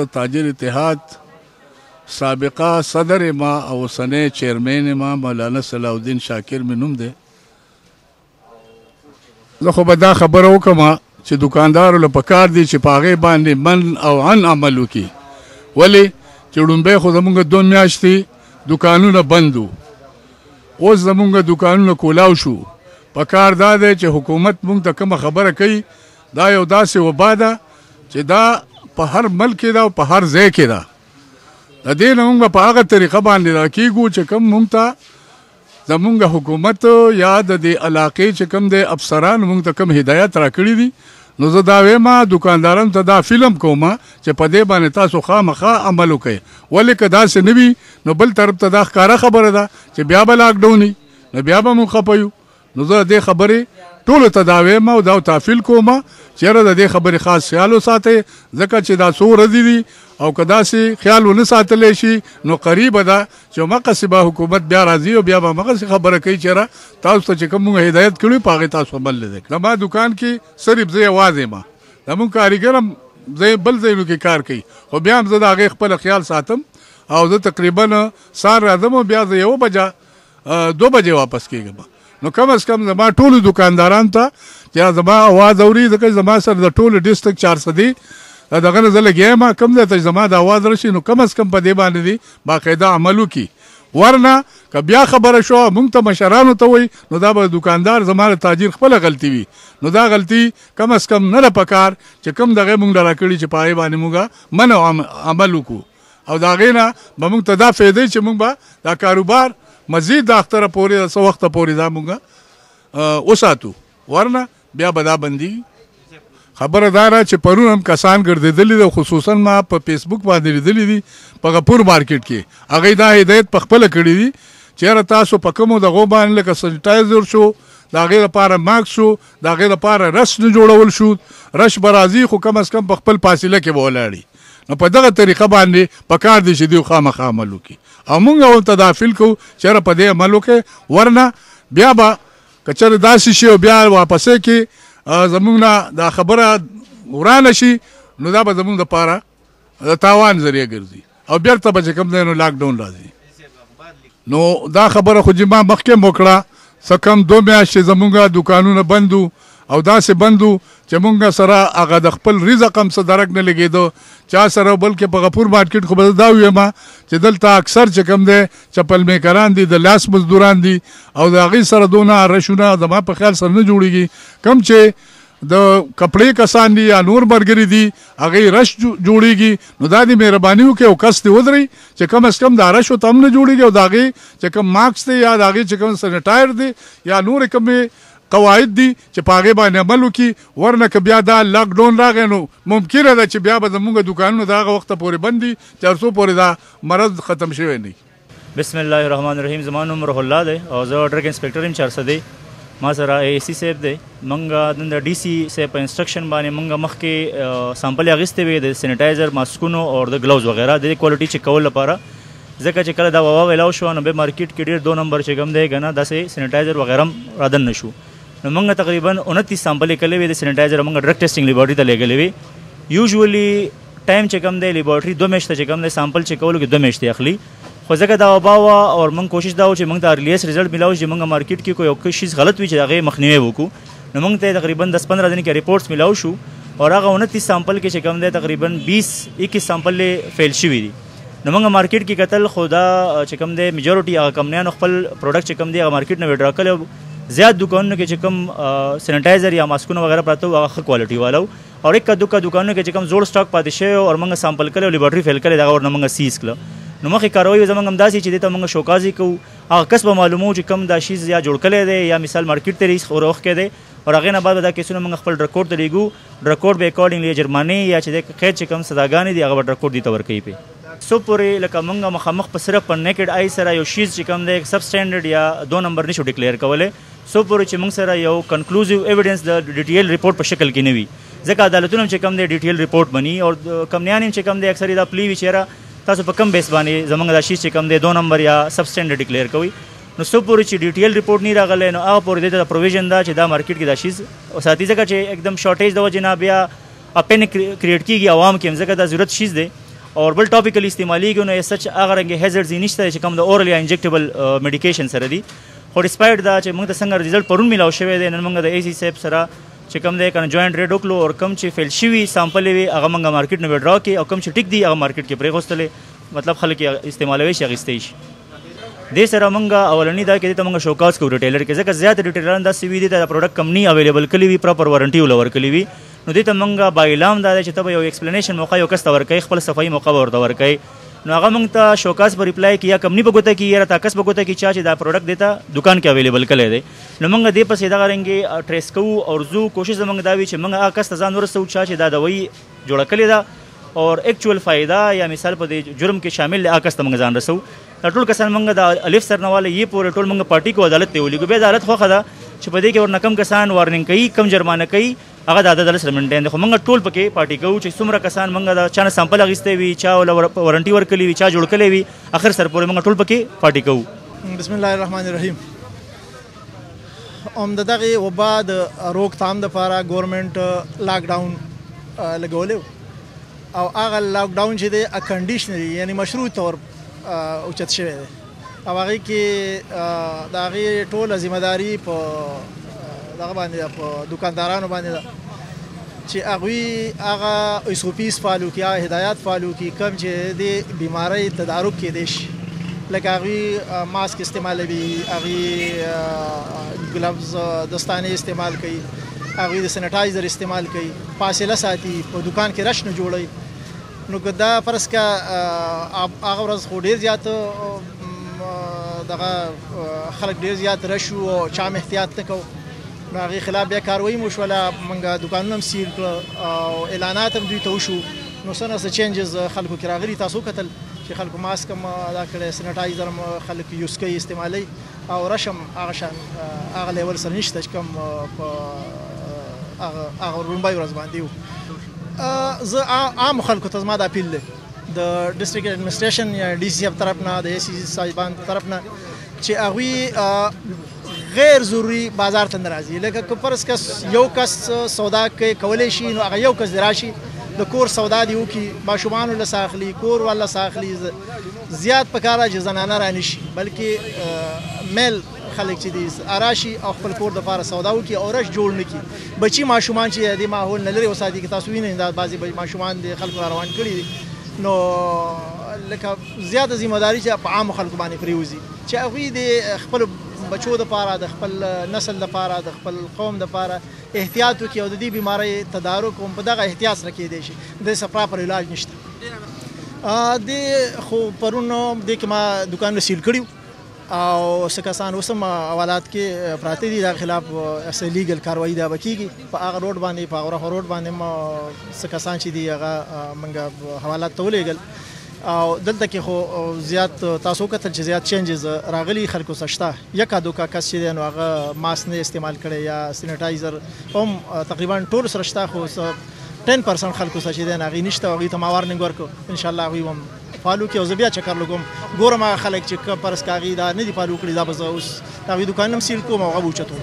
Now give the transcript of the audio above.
د تاجر اتحاد سابقه صدر ما او اوسنی چیرمین ما مولانا صلاح الدین شاکر مې نوم دی. زه خو به دا خبره وکړم چې دکاندارو له پکار دي چې په هغې باندې من او عن عمل وکړي. ولې چې ړومبی خو زمونږ 2 میاشتې دکانونه بند وو، اوس زمونږ دکانونه کولاو شو. پکار دا دی چې حکومت مونږ ته کومه خبره کوي، دا یو داسې وبا ده چې دا په هر ملک کې ده او په هر ځای کې ده. د دې نه مونږ په هغه طریقه باندې راکېږو چې کوم مونږ ته زمونږ حکومت یا د دې علاقې چې کوم دی افسران مونږ ته کوم هدایت راکړي دي. نو زه دا وایم دکاندارانو ته دا فلم کوم چې په دې باندې تاسو خامخا عمل وکړئ. ولې که داسې نه وي نو بل طرف ته دا ښکاره خبره ده چې بیا به لاکډاون وي، نو بیا به مونږ خفه یو. نو زه دې خبرې ټولو ته دا وایم او دا تافیل کوم چې یاره د دې خبرې خاص خیال وساتئ، ځکه چې دا څو ورځې دي او که داسې خیال ونه ساتلی شي نو قریبه ده چې همغسې به حکومت بیا راځي او بیا به همغسې خبره کوي چې یاره تاسو ته چې کوم مونږ هدایت کړي په هغې تاسو عمل نه دی. زما دکان کې صرف زه یوازې یم، زمونږ کارګر هم بل ځایونو کې کار کوي، خو بیا هم زه د هغې خپله خیال ساتم او زه تقریبا سهار راځم او بیا زه 1 بجه 2 بجې واپس کېږم. نو کم از کم زما ټولو دکانداران ته چې زما اواز اوري، ځکه زما سره د ټولو ډسټرکټ 400 دی دغه نه زه لګیا یم، کم ځای ته زما د اواز راشي نو کم از کم په دې باندې دي باقاعده عمل وکړي. ورنه که بیا خبره شوه مونږ ته مشرانو ته وایي نو دا به دکاندار زما د تاجر خپله غلطي وي. نو دا غلطي کم از کم نه ده پکار چې کم دغې مونږ له راکړي چې په هغې باندې مونږ من او عمل وکړو او د هغې نه به مونږ ته دا فایده چې مونږ به دا کاروبار مزید د اختره پورې څه وخته پورې دا مونږ وساتو، ورنه بیا به دا بندېږي. خبره دا ده چې پرون هم کسان ګرځېدلي دي، خصوصا ما په فیسبوک باندې لیدلي دي په غفور مارکیټ کې، هغوی دا هدایت په خپله کړي دي چې یاره تاسو په کومو دغو باندې لکه سنټایزر شو، د هغې لپاره ماکس شو، د هغې لپاره رش نه جوړول شو، رش به راځي خو کم از کم په خپل فاصله کې به ولاړي. نو په دغه طریقه باندې پکار دي چې دوی خامخا عمل وکړي او مونږ هم تدافل کوو چې یاره په دې عمل وکړئ. ورنه بیا به که چېرې داسې شي او بیا واپسې کې زمونږ نه دا خبره ورانه شي نو دا به زمونږ دپاره د تاوان ذریعه ګرځي او بیرته به چې کوم دی نو لاکډاون راځي. نو دا خبره خو چې ما مخکې هم وکړه، څه کم 2 میاشتې زمونږ دکانونه بند وو او داسې بند وو چې مونږ سره هغه د خپل رزق هم څه درک نه لګېدو چا سره، بلکې په غفور مارکیټ خو به زه دا ویم چې دلته اکثر چې کوم دی چپل میکران دي، د لاس مزدوران دي او د هغې سره دونه رشونه زما په خیال سره نه جوړېږي. کم چې د کپړې کسان دي یا نور ملګري دي هغې رش جوړېږي، نو دا دې مهرباني وکړئ او کس دې ودرئ چې کم از کم دا رش ورته هم نه جوړېږي او د هغې چې کوم ماکس دی یا د هغې چې کوم سینټایر دی یا نورې کومې قواعد دي چې په هغې باندې عمل وکړي. ورنه که بیا دا لاکډاون راغی نو ممکنه ده چې بیا به زمونږ دکانونه د هغه وخته پورې بند دي تر څو پورې دا مرض ختم شوی نه وي. بسم الله الرحمن الرحیم. زما نوم روح الله دی او زه ډرګ انسپکټر یم 400 دی. ما سره AAC صاحب دی. موږ د DC صاحب په انسټرکشن باندې موږ مخکې سامپل اخیستې وې د سینیټایزر، ماسکونو او د ګلوز وغیره د کوالټي چیک کولو لپاره، ځکه چې کله دا وبا ویلاو شوه نو بیا مارکیټ کې ډېر 2 نمبر چې کوم دی که نه داسې سینیټایزر وغیره هم رادن نه شو. نو موږ تقریبا 29 سامپلې کړلې وې د سینیټایزر، موږ ډرګ ټیسټینګ لیبارټري ته لېږلې وې. یوزولي ټایم چې کوم دی لیبارټري 2 میاشتې چې کوم دی سامپل چیک کولو کې 2 میاشتې اخلي، خو ځکه دا وبا وه او موږ کوشش دا و چې موږ ته ارلیسټ رزلټ میلاو چې موږ مارکیټ کې کوئی یو شیز غلط وي چې د هغې مخنیوی وکړو. نو موږ ته تقریبا 10-15 دن کې رپورټس میلاو شو او هغه 29 سامپل کې چې کوم دی تقریبا 20-21 سامپل فیل شوي دي. نو موږ مارکیټ کې کتل خو دا چې کوم دی میجورټي هغه کمپنیانو خپل پروډکټ چې کوم دی هغه مارکیټ نه وډرا کړی، زیات دکانونو کې چې کوم سینیټایزر یا ماسکونه وغیره پراته وو هغه ښه کوالټي والا او اکا دوکا دکانونو کې چې کوم زوړ سټاک پاتې شوی او موږ سامپل کړی او لیبارټري فیل کړی دغه ورنه موږ سیز کړه. نو مخکې کاروي زموږ همداسې چې دې ته موږ شوکازي کوو، هغه کس به معلومو چې کوم دا شیز یا جوړ کړی دی یا مثال مارکیټ ته وروښکی دی او هغې نه بعد به دا کیسونه موږ خپل ډرکورډ ته لیږو. ډرکورډ به اکارډنګلی جرمانې یا چې د قید چې کوم سزاګانې دي هغه به ډرکورډ دې ته ورکوي پې. څو پورې لکه موږ مخامخ په صرف په نیکډ آی سره یو شیز چې کوم دی سب سټینډرډ یا 2 نمبر نشو ډکلیئر کولی، څو پورې چې موږ سره یو کنکلوزیو ایویډنس د ډیټیل ریپورټ په شکل کې نه وي، ځکه عدالتونه چې کوم دی ډیټیل ریپورټ بني او کمپنیان چې کوم دی اکثر دا پلی وي چې یاره تاسو په کم بیس باندې زموږ دا شیز چې کوم دی 2 نمبر یا سب سټینډرډ ډکلیئر کوي. نو څو پورې چې ډیټیل ریپورټ نه راغلی نو هغه پورې دې ته پروویژن ده چې دا مارکیټ کې دا شیز ساتي، ځکه چې एकदम شارټیج د وجې نه بیا پین کریټ کېږي عوام کې هم، ځکه دا ضرورت شیز دی او بل ټاپیکل استعمالیږي نو سچ هغه رنګ هیزرډز نشته چې کوم د اورال یا انجیکټیبل میډیکیشن سره دي. خو ډسپایټ دا چې موږ ته څنګه ریزلټ پرون میلاو شوی دی نن موږ د اے سی صاحب سره چې کوم دی کنه جوائنټ ریډ وکړو او کوم چې فیل شوي سامپل وي هغه موږ مارکیټ نه وډرا کړي او کوم چې ټیک دی هغه مارکیټ کې پرېغوستلې مطلب خلک استعمالوي شي اخیستی شي. دې سره موږ اولنی دا کې ته موږ شوکاس کو ریټیلر کې ځکه زیات ریټیلران دا سی وی دي ته پروډکټ کم نه اویلیبل کلی وی پراپر وارنټي ولور کلی وی نو دې ته موږ بایلام دا چې ته یو ایکسپلینیشن موقع یو کس تور کوي خپل صفائی موقع ورته ور کوي نو هغه موږ ته شوکاس پر ریپلای کیا کم نه بګوته کی یا تاکس بګوته کی چې دا پروډکټ دیتا دکان کې اویلیبل کلی دی نو موږ دې پسې دا غرنګي ټریس کوو او زو کوشش موږ دا وی چې موږ هغه کس ځان ورسو چې دا دوی جوړه کلی دا اور ایکچوال فائدہ یا مثال په دې جرم کې شامل هغه کس موږ ځان رسو ټول کسان موږ د الف سر نواله یې پورې ټول موږ پارټي کو عدالت ته ولګو به عدالت خو خدا چې په دې کې ورنه کم کسان وارنینګ کوي کم جرمانه کوي هغه د عدالت سره منډین خو موږ ټول پکې پارټي کوو چې څومره کسان موږ د چانه سامپل اغسته وي چا ول وارنټي ورکلی وي چا جوړ کلی وي اخر سر پورې موږ ټول پکې پارټي کوو. بسم الله الرحمن الرحیم. دغه وبا د روکتام د لپاره ګورنمنت لاک ډاون لګولو او هغه لاک ډاون چې د کنډیشنري یعنی مشروط تور اوچت شوی دی او هغه کې د هغې ټوله ذمهداري په دغه باندې په دکاندارانو باندې ده چې هغوی هغه اس او پیز فالو کړي هغه هدایات فالو کړي کوم چې د بیمارۍ تدارک کیدی شي لکه هغوی ماسک استعمالوي هغوی ګلوز دستانې استعمال کوي هغوی د سینیټایزر استعمال کوي فاصله ساتي په دکان کې رش نه جوړوي. نو که دا فرض که هغه ورځ خو ډېر زیات دغه خلک ډېر زیات رش وو او چا هم احتیاط نه کوو نو هغې خلاف بیا کاروایي مو شوله موږ دکانونه هم سیل کړه او اعلانات هم دوی ته وشو نو څه نه څه چینجز خلکو کې راغلي تاسو وکتل چې خلکو ماسک هم دا کړی سینیټایزر هم خلک یوز کوي استعمالوي او رش هم هغه شان هغه لیول سره نشته چې کوم په هغه لومړی ورځ باندې و. زه عامو خلکو ته زما دا اپیل دی د ډسټرکټ اډمنسټریشن یا ډي سی صاحب طرف نه د اے سی صاحبان طرف نه چې هغوی غیر ضروري بازار ته نه راځي لکه که فرض کس یو کس سودا کولی شي نو هغه یو کس دې راشي د کور سودا دې وکړي ماشومانو له ساخلي کور والا ساخلي زیات پکار چې زنانه رانشي بلکې میل خلک چې دي راشي او خپل کور دپاره سودا وکړي او رش جوړ نه کړي بچي ماشومان چې د ماحول نه لرې وساتي که تاسو وینئ دا بعضې ماشومان د خلکو را روان کړي دي نو لکه زیاته ذمهداري چې په عامو خلکو باندې پرېوځي چې هغوی د خپلو بچو دپاره د خپل نسل دپاره د خپل قوم دپاره احتیاط وکړي او د دې بیمارۍ تدارک هم په دغه احتیاط سره کیدی شي د څه پراپر علاج نشته. د خو پرون دې کې ما دکانونه سیل کړي او څه کسان اوس هم حوالات کې پراته دي د خلاف څه لیګل کاروایي دا به کېږي په هغه روډ باندې په هغه روډ باندې هم څه کسان چې دي هغه موږ حوالات ته ولېږل او دلته کې خو زیات تاسو کتل چې زیات چینجز راغلي خلکو سره شته یکا دوکا کس چې دی نو هغه ماسک نه استعمال کړی یا سینیټایزر هم تقریبا ټول سره شته خو 10% خلکو سره چې دی هغې نشته هغوی ته ما وارنینګ ورکړو انشاءالله هغوی هم فالو کړي او زه بیا چکر لګوم ګورم هغه خلک چې فرض که هغې دا نه دي فالو کړي دا به زه اوس د هغوی دوکانونه هم سیل کوم او هغه به اوچتوم.